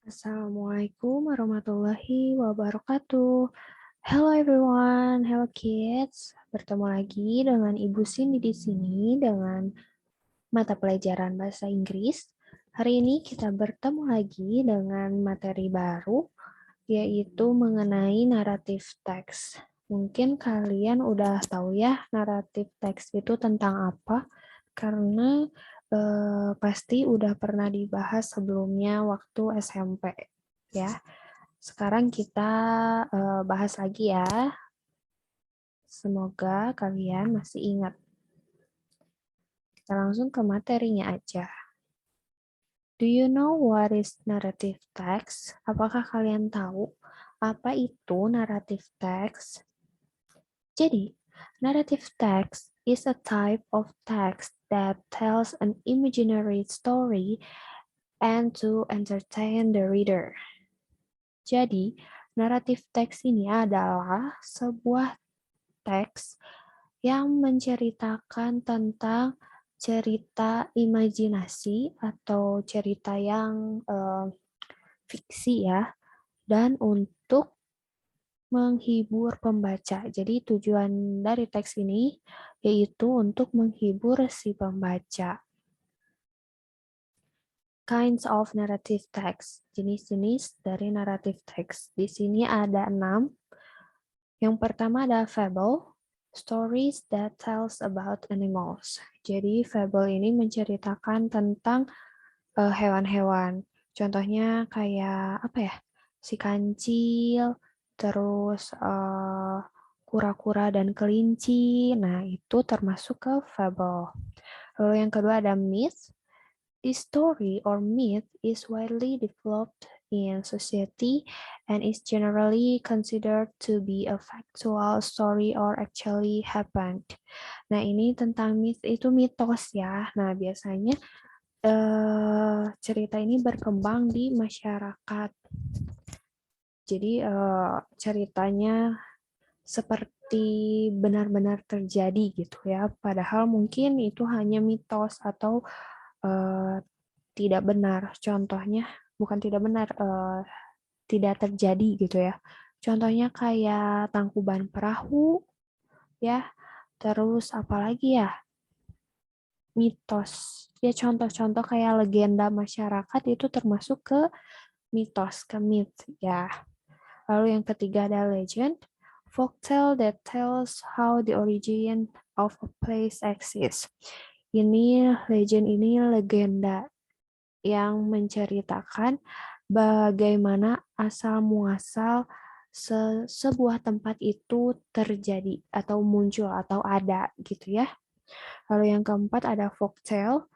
Assalamualaikum warahmatullahi wabarakatuh. Hello everyone, hello kids. Bertemu lagi dengan Ibu Cindy di sini dengan mata pelajaran bahasa Inggris. Hari ini kita bertemu lagi dengan materi baru, yaitu mengenai naratif teks. Mungkin kalian udah tahu ya naratif teks itu tentang apa, karena pasti udah pernah dibahas sebelumnya waktu SMP ya. Sekarang kita bahas lagi ya. Semoga kalian masih ingat. Kita langsung ke materinya aja. Do you know what is narrative text? Apakah kalian tahu apa itu narrative text? Jadi, narrative text is a type of text that tells an imaginary story and to entertain the reader. Jadi, naratif teks ini adalah sebuah teks yang menceritakan tentang cerita imajinasi atau cerita yang fiksi ya, dan untuk menghibur pembaca. Jadi tujuan dari teks ini yaitu untuk menghibur si pembaca. Kinds of narrative text. Jenis-jenis dari narrative text. Di sini ada 6. Yang pertama ada fable, stories that tells about animals. Jadi fable ini menceritakan tentang hewan-hewan. Contohnya kayak apa ya? Si kancil, terus kura-kura dan kelinci. Nah, itu termasuk ke fable. Lalu yang kedua ada myth. This story or myth is widely developed in society and is generally considered to be a factual story or actually happened. Nah, ini tentang myth itu mitos ya. Nah, biasanya cerita ini berkembang di masyarakat. Jadi ceritanya seperti benar-benar terjadi gitu ya. Padahal mungkin itu hanya mitos atau eh, tidak benar. Contohnya bukan tidak benar, tidak terjadi gitu ya. Contohnya kayak Tangkuban Perahu ya. Terus apalagi ya? Mitos. Ya contoh-contoh kayak legenda masyarakat itu termasuk ke mitos, ke myth ya. Lalu yang ketiga ada legend, folktale that tells how the origin of a place exists. Ini legend ini legenda yang menceritakan bagaimana asal muasal sebuah tempat itu terjadi atau muncul atau ada gitu ya. Lalu yang keempat ada folktale,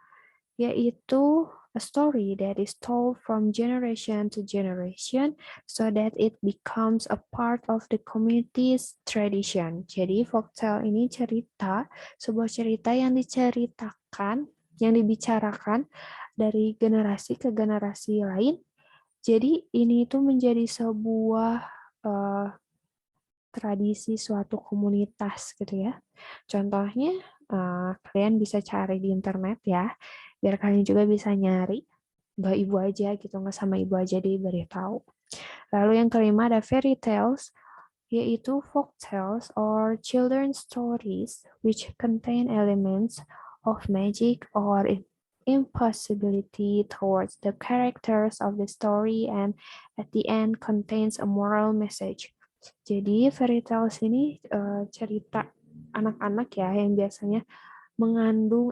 yaitu a story that is told from generation to generation so that it becomes a part of the community's tradition. Jadi folktale ini cerita, sebuah cerita yang diceritakan, yang dibicarakan dari generasi ke generasi lain. Jadi ini itu menjadi sebuah uh, tradisi suatu komunitas gitu ya. Contohnya kalian bisa cari di internet ya, biar kalian juga bisa nyari, nggak ibu aja gitu, nggak sama ibu aja diberitahu. Lalu yang kelima ada fairy tales, yaitu folk tales or children's stories which contain elements of magic or impossibility towards the characters of the story and at the end contains a moral message. Jadi fairy tales ini cerita anak-anak ya yang biasanya mengandung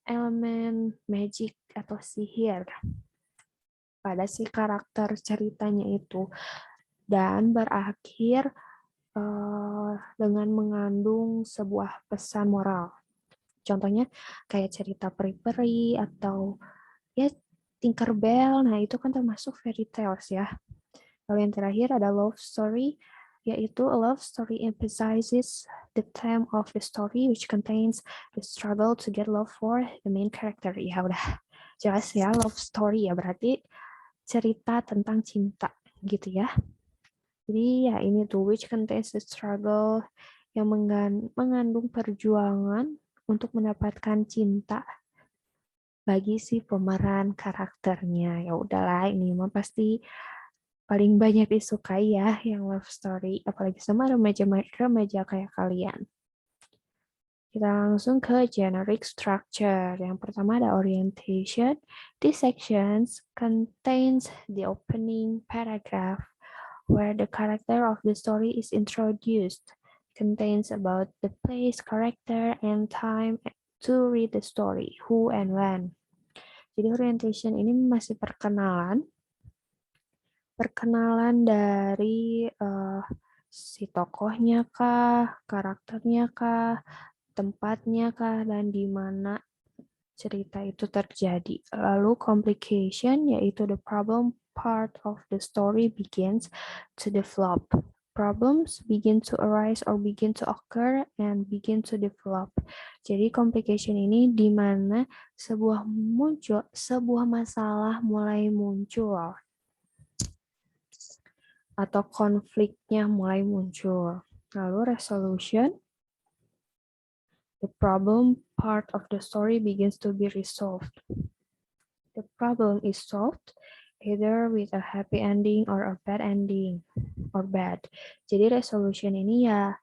elemen magic atau sihir pada si karakter ceritanya itu dan berakhir dengan mengandung sebuah pesan moral. Contohnya kayak cerita peri-peri atau ya Tinkerbell, nah itu kan termasuk fairy tales ya. Lalu yang terakhir ada love story, yaitu a love story emphasizes the theme of the story which contains the struggle to get love for the main character. Ya udah jelas ya, love story ya berarti cerita tentang cinta gitu ya. Jadi ya ini tuh which contains the struggle yang mengandung perjuangan untuk mendapatkan cinta bagi si pemeran karakternya. Ya udahlah, ini mah pasti paling banyak disukai ya yang love story, apalagi sama remaja kayak kalian. Kita langsung ke generic structure. Yang pertama ada orientation. This section contains the opening paragraph where the character of the story is introduced. Contains about the place, character, and time to read the story, who and when. Jadi orientation ini masih perkenalan dari si tokohnya kah, karakternya kah, tempatnya kah, dan di mana cerita itu terjadi. Lalu complication, yaitu the problem part of the story begins to develop. Problems begin to arise or begin to occur and begin to develop. Jadi complication ini di mana sebuah masalah mulai muncul atau konfliknya mulai muncul. Lalu resolution, the problem part of the story begins to be resolved. The problem is solved either with a happy ending or a bad ending or bad. Jadi resolution ini ya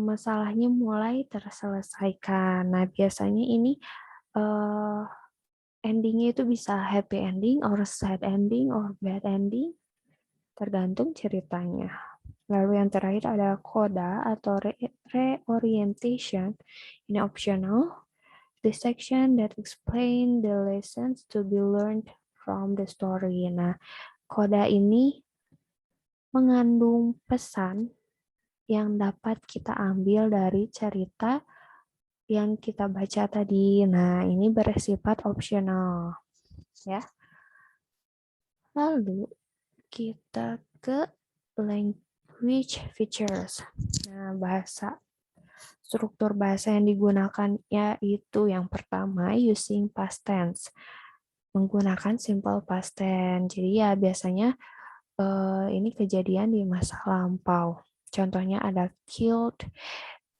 masalahnya mulai terselesaikan. Nah, biasanya ini endingnya itu bisa happy ending or sad ending or bad ending, tergantung ceritanya. Lalu yang terakhir ada coda atau reorientation. Ini optional. The section that explain the lessons to be learned from the story. Nah, coda ini mengandung pesan yang dapat kita ambil dari cerita yang kita baca tadi. Nah, ini bersifat optional, ya. Lalu kita ke language features. Nah, struktur bahasa yang digunakan yaitu yang pertama using past tense, menggunakan simple past tense. Jadi ya biasanya ini kejadian di masa lampau. Contohnya ada killed.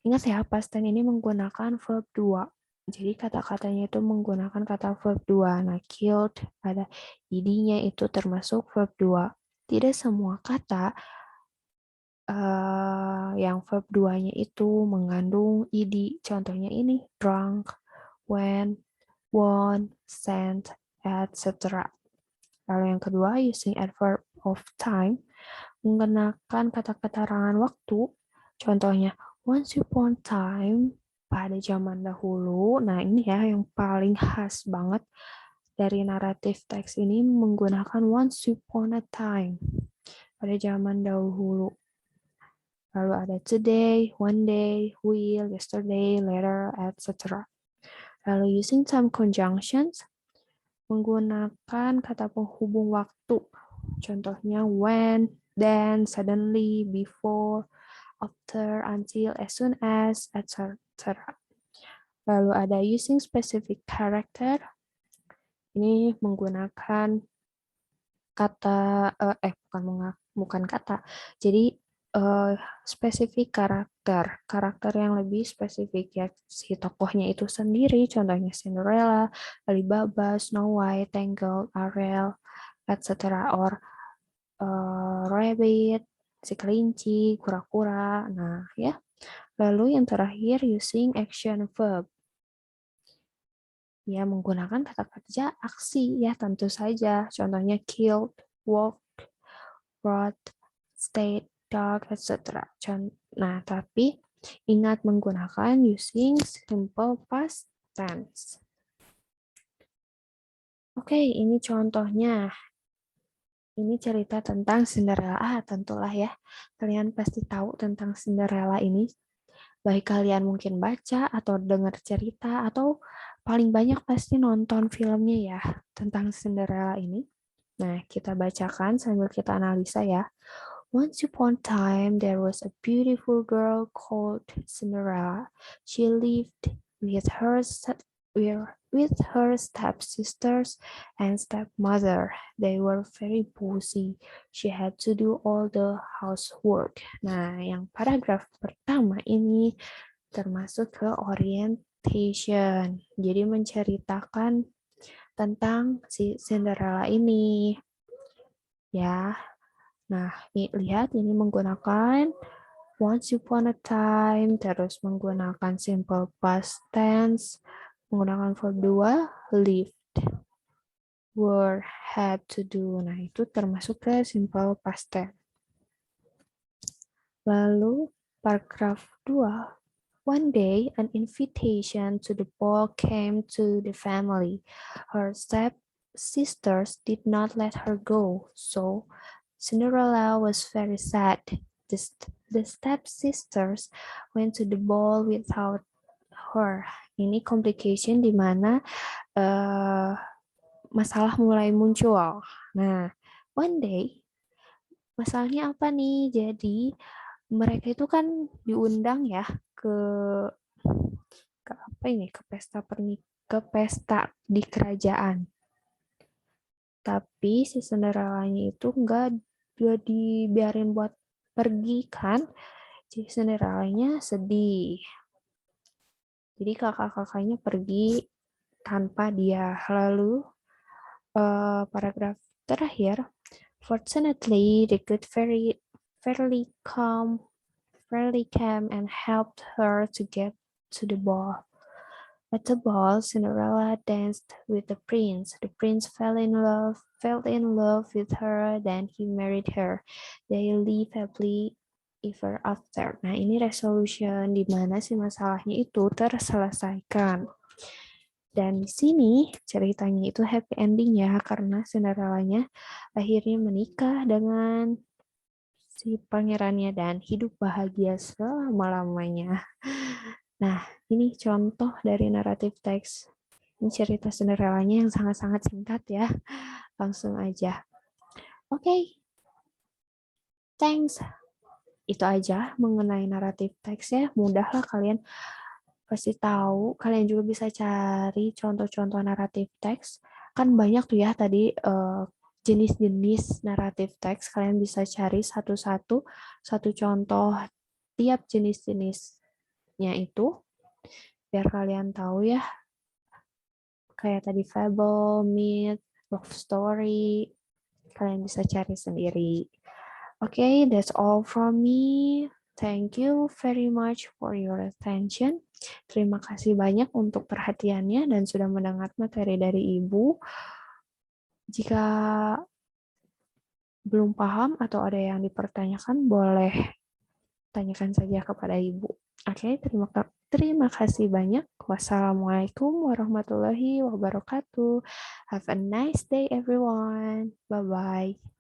Ingat ya, past tense ini menggunakan verb 2. Jadi kata-katanya itu menggunakan kata verb 2. Nah, killed ada id-nya itu termasuk verb 2. Tidak semua kata yang verb 2-nya itu mengandung id. Contohnya ini, drunk, went, won, sent, etc. Lalu yang kedua, using adverb of time, menggunakan kata keterangan waktu. Contohnya, once upon time, pada zaman dahulu. Nah, ini ya yang paling khas banget dari naratif teks ini menggunakan once upon a time, pada zaman dahulu. Lalu ada today, one day, will, yesterday, later, etc. Lalu using time conjunctions, menggunakan kata penghubung waktu. Contohnya when, then, suddenly, before, after, until, as soon as, etc. Lalu ada using specific character. Ini menggunakan kata bukan kata. Jadi spesifik karakter yang lebih spesifik ya si tokohnya itu sendiri. Contohnya Cinderella, Alibaba, Snow White, Tangled, Ariel, etc. Or Rabbit, si kelinci, kura-kura. Nah, ya. Lalu yang terakhir using action verb. Ya, menggunakan kata kerja aksi ya tentu saja. Contohnya killed, walked, wrote, stayed, talked, etc. Nah, tapi ingat menggunakan using simple past tense. Oke, ini contohnya. Ini cerita tentang Cinderella. Tentulah ya. Kalian pasti tahu tentang Cinderella ini. Baik kalian mungkin baca atau dengar cerita atau paling banyak pasti nonton filmnya ya tentang Cinderella ini. Nah, kita bacakan sambil kita analisa ya. Once upon a time, there was a beautiful girl called Cinderella. She lived with her stepsisters and stepmother. They were very busy. She had to do all the housework. Nah, yang paragraf pertama ini termasuk ke orientation. invitation. Jadi menceritakan tentang si Cinderella ini. Ya, nah lihat ini menggunakan once upon a time, terus menggunakan simple past tense, menggunakan verb 2, lived, were, had to do. Nah, itu termasuk ke simple past tense. Lalu paragraf 2. One day, an invitation to the ball came to the family. Her step-sisters did not let her go, so Cinderella was very sad. The step-sisters went to the ball without her. Ini complication di mana masalah mulai muncul. Nah, one day, masalahnya apa nih? Jadi, mereka itu kan diundang ya ke apa ini ke pesta di kerajaan. Tapi si Cinderella-nya itu nggak dibiarin buat pergi kan. Si Cinderella-nya sedih. Jadi kakak-kakaknya pergi tanpa dia. Lalu paragraf terakhir, fortunately the good fairy fairly came and helped her to get to the ball. At the ball, Cinderella danced with the prince. The prince fell in love with her, then he married her. They live happily ever after. Nah, ini resolution di mana si masalahnya itu terselesaikan. Dan di sini ceritanya itu happy ending ya, karena Cinderella-nya akhirnya menikah dengan si pangerannya dan hidup bahagia selama-lamanya. Nah, ini contoh dari naratif teks. Ini cerita Cinderella-nya yang sangat-sangat singkat ya. Langsung aja. Oke, thanks. Itu aja mengenai naratif teks ya. Mudah lah kalian pasti tahu. Kalian juga bisa cari contoh-contoh naratif teks. Kan banyak tuh ya tadi jenis-jenis naratif teks. Kalian bisa cari satu-satu, satu contoh tiap jenis-jenisnya itu. Biar kalian tahu ya, kayak tadi fable, myth, love story, kalian bisa cari sendiri. Okay, that's all from me. Thank you very much for your attention. Terima kasih banyak untuk perhatiannya dan sudah mendengar materi dari Ibu. Jika belum paham atau ada yang dipertanyakan, boleh tanyakan saja kepada Ibu. Oke, terima kasih banyak. Wassalamualaikum warahmatullahi wabarakatuh. Have a nice day, everyone. Bye-bye.